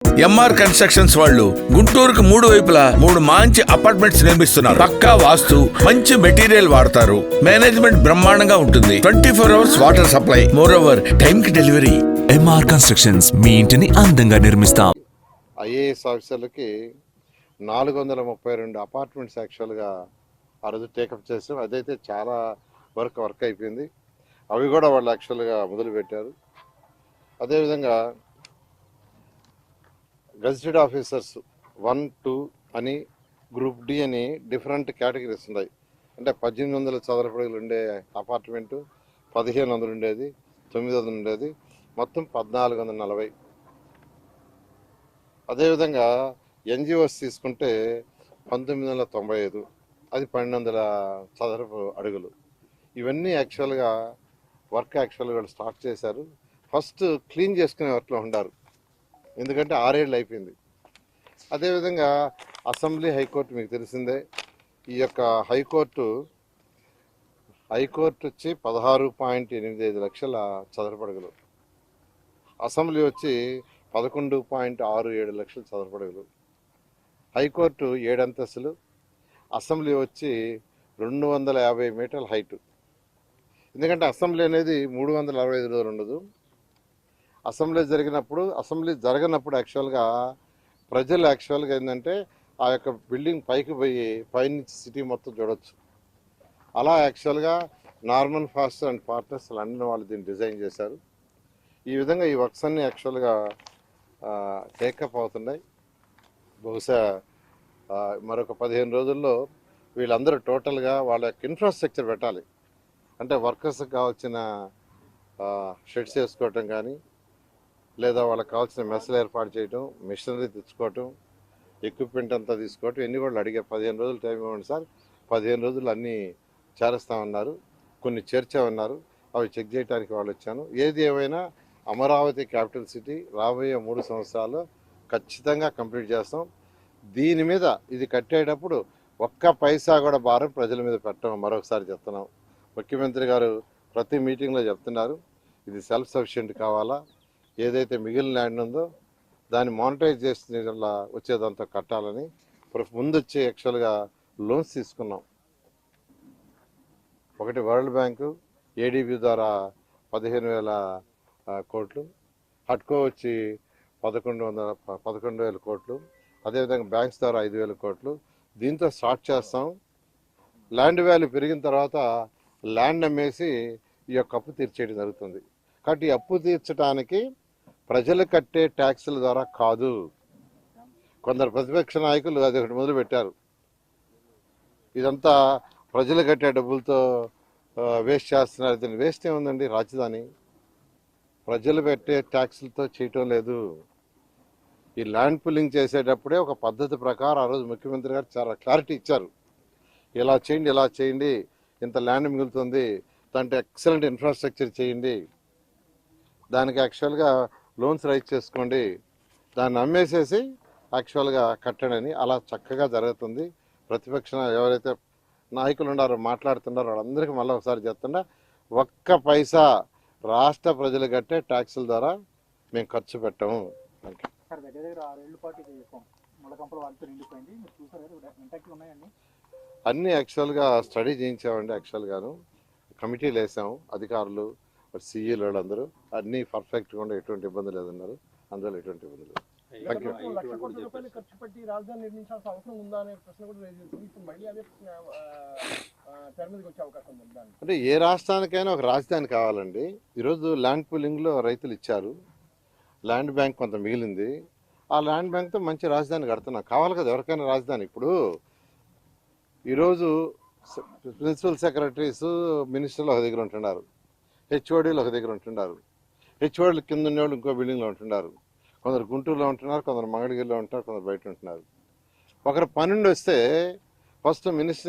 MR constructions వాళ్ళు గుంటూరుకు 3 వైపులా 3 మంచి అపార్ట్మెంట్స్ నిర్మిస్తున్నారు. పక్కా వాస్తు, మంచి మెటీరియల్ వాడతారు. మేనేజ్మెంట్ బ్రహ్మాండంగా ఉంటుంది. 24 hours water supply, more over time కి డెలివరీ. ఎంఆర్ కన్స్ట్రక్షన్స్ మీ ఇంటిని అందంగా నిర్మిస్తాం. ఐఏఎస్ ఆఫీసర్లకి 432 అపార్ట్మెంట్స్ యాక్చువల్గా ఆ రోజు టేకప్ చేసాం. అదైతే చాలా వర్క్ అయిపోయింది. అవి కూడా వాళ్ళు యాక్చువల్గా మొదలుపెట్టారు. అదేవిధంగా గెజిటెడ్ ఆఫీసర్స్ 1, 2 అని గ్రూప్ డి అని డిఫరెంట్ కేటగిరీస్ ఉన్నాయి. అంటే 1800 చదరపు అడుగులు ఉండే అపార్ట్మెంటు 1500 ఉండేది, 900 ఉండేది, మొత్తం 1440. అదేవిధంగా ఎన్జిఓస్ తీసుకుంటే 1995, అది 1200 చదరపు అడుగులు. ఇవన్నీ యాక్చువల్గా వర్క్ యాక్చువల్గా స్టార్ట్ చేశారు. ఫస్ట్ క్లీన్ చేసుకునే వర్క్లో ఉండారు, ఎందుకంటే 6 ఏళ్ళు అయిపోయింది. అదేవిధంగా అసెంబ్లీ, హైకోర్టు మీకు తెలిసిందే. ఈ యొక్క హైకోర్టు వచ్చి 16.85 లక్షల చదరపు అడుగులు, అసెంబ్లీ వచ్చి 11.67 లక్షల చదరపు అడుగులు. హైకోర్టు 7 అంతస్తులు, అసెంబ్లీ వచ్చి 250 మీటర్ల హైటు. ఎందుకంటే అసెంబ్లీ అనేది 365 రోజులు ఉండదు. అసెంబ్లీ జరగనప్పుడు యాక్చువల్గా ప్రజలు యాక్చువల్గా ఏంటంటే ఆ యొక్క బిల్డింగ్ పైకి పోయి పైనుంచి సిటీ మొత్తం చూడవచ్చు. అలా యాక్చువల్గా Norman faster and partners London వాళ్ళు దీన్ని డిజైన్ చేశారు. ఈ విధంగా ఈ వర్క్స్ అన్నీ యాక్చువల్గా టేకప్ అవుతున్నాయి. బహుశా మరొక 15 రోజుల్లో వీళ్ళందరూ టోటల్గా వాళ్ళ యొక్క ఇన్ఫ్రాస్ట్రక్చర్ పెట్టాలి. అంటే వర్కర్స్కి కావాల్సిన షెడ్స్ వేసుకోవటం కానీ, లేదా వాళ్ళకి కావాల్సిన మెస్లు ఏర్పాటు చేయటం, మిషనరీ తెచ్చుకోవటం, ఎక్విప్మెంట్ అంతా తీసుకోవటం, ఎన్ని కూడా అడిగే 15 రోజులు టైం ఇవ్వండి సార్. 15 రోజులు అన్నీ చేరుస్తామన్నారు, కొన్ని చేర్చామన్నారు. అవి చెక్ చేయడానికి వాళ్ళు వచ్చాను. ఏది ఏమైనా అమరావతి క్యాపిటల్ సిటీ రాబోయే 3 సంవత్సరాల్లో ఖచ్చితంగా కంప్లీట్ చేస్తాం. దీని మీద ఇది కట్టేటప్పుడు ఒక్క పైసా కూడా భారం ప్రజల మీద పెట్టడం మరొకసారి చెప్తున్నాం. ముఖ్యమంత్రి గారు ప్రతి మీటింగ్లో చెప్తున్నారు, ఇది సెల్ఫ్ సఫిషియెంట్ కావాలా, ఏదైతే మిగిలిన ల్యాండ్ ఉందో దాన్ని మానిటైజ్ చేసిన వచ్చేదంతా కట్టాలని. ముందు వచ్చే యాక్చువల్గా లోన్స్ తీసుకున్నాం. ఒకటి వరల్డ్ బ్యాంకు, ఏడీబీ ద్వారా 15,000 కోట్లు, హట్కో వచ్చి 11,000 కోట్లు, అదేవిధంగా బ్యాంక్స్ ద్వారా 5,000 కోట్లు. దీంతో స్టార్ట్ చేస్తాం. ల్యాండ్ వాల్యూ పెరిగిన తర్వాత ల్యాండ్ అమ్మేసి ఈ యొక్క అప్పు తీర్చేయడం జరుగుతుంది. కాబట్టి ఈ అప్పు తీర్చడానికి ప్రజలు కట్టే ట్యాక్సుల ద్వారా కాదు. కొందరు ప్రతిపక్ష నాయకులు అది ఒకటి మొదలుపెట్టారు, ఇదంతా ప్రజలు కట్టే డబ్బులతో వేస్ట్ చేస్తున్నారు. దీన్ని వేస్ట్ ఏముందండి, రాజధాని ప్రజలు పెట్టే ట్యాక్సులతో చేయటం లేదు. ఈ ల్యాండ్ పుల్లింగ్ చేసేటప్పుడే ఒక పద్ధతి ప్రకారం ఆ రోజు ముఖ్యమంత్రి గారు చాలా క్లారిటీ ఇచ్చారు. ఇలా చేయండి, ఇంత ల్యాండ్ మిగులుతుంది, దాంట్లో ఎక్సలెంట్ ఇన్ఫ్రాస్ట్రక్చర్ చేయండి, దానికి యాక్చువల్గా లోన్స్ రైజ్ చేసుకోండి, దాన్ని అమ్మేసేసి యాక్చువల్గా కట్టడని. అలా చక్కగా జరుగుతుంది. ప్రతిపక్ష ఎవరైతే నాయకులు ఉన్నారో మాట్లాడుతున్నారో వాళ్ళందరికీ మళ్ళీ ఒకసారి చెప్తున్నా, ఒక్క పైసా రాష్ట్ర ప్రజలు కట్టే ట్యాక్సుల ద్వారా మేము ఖర్చు పెట్టాము. అన్నీ యాక్చువల్గా స్టడీ చేయించామండి. యాక్చువల్గాను కమిటీలు వేసాము, అధికారులు, సీఈలు వాళ్ళందరూ అన్నీ పర్ఫెక్ట్గా ఉండే, ఎటువంటి ఇబ్బంది లేదన్నారు. అందులో ఎటువంటి ఇబ్బంది లేదు. అంటే ఏ రాష్ట్రానికైనా ఒక రాజధాని కావాలండి. ఈరోజు ల్యాండ్ పూలింగ్లో రైతులు ఇచ్చారు, ల్యాండ్ బ్యాంక్ కొంత మిగిలింది. ఆ ల్యాండ్ బ్యాంక్తో మంచి రాజధాని కడుతున్నాం. కావాలి కదా ఎవరికైనా రాజధాని. ఇప్పుడు ఈరోజు ప్రిన్సిపల్ సెక్రటరీస్, మినిస్టర్లు ఒక దగ్గర ఉంటున్నారు, హెచ్ఓడీలు ఒక దగ్గర ఉంటున్నారు, హెచ్ఓడీలు కింద ఉండేవాళ్ళు ఇంకో బిల్డింగ్లో ఉంటున్నారు, కొందరు గుంటూరులో ఉంటున్నారు, కొందరు మంగళగిరిలో ఉంటున్నారు, కొందరు బయట ఉంటున్నారు. ఒకరు పనుండి వస్తే ఫస్ట్ మినిస్టర్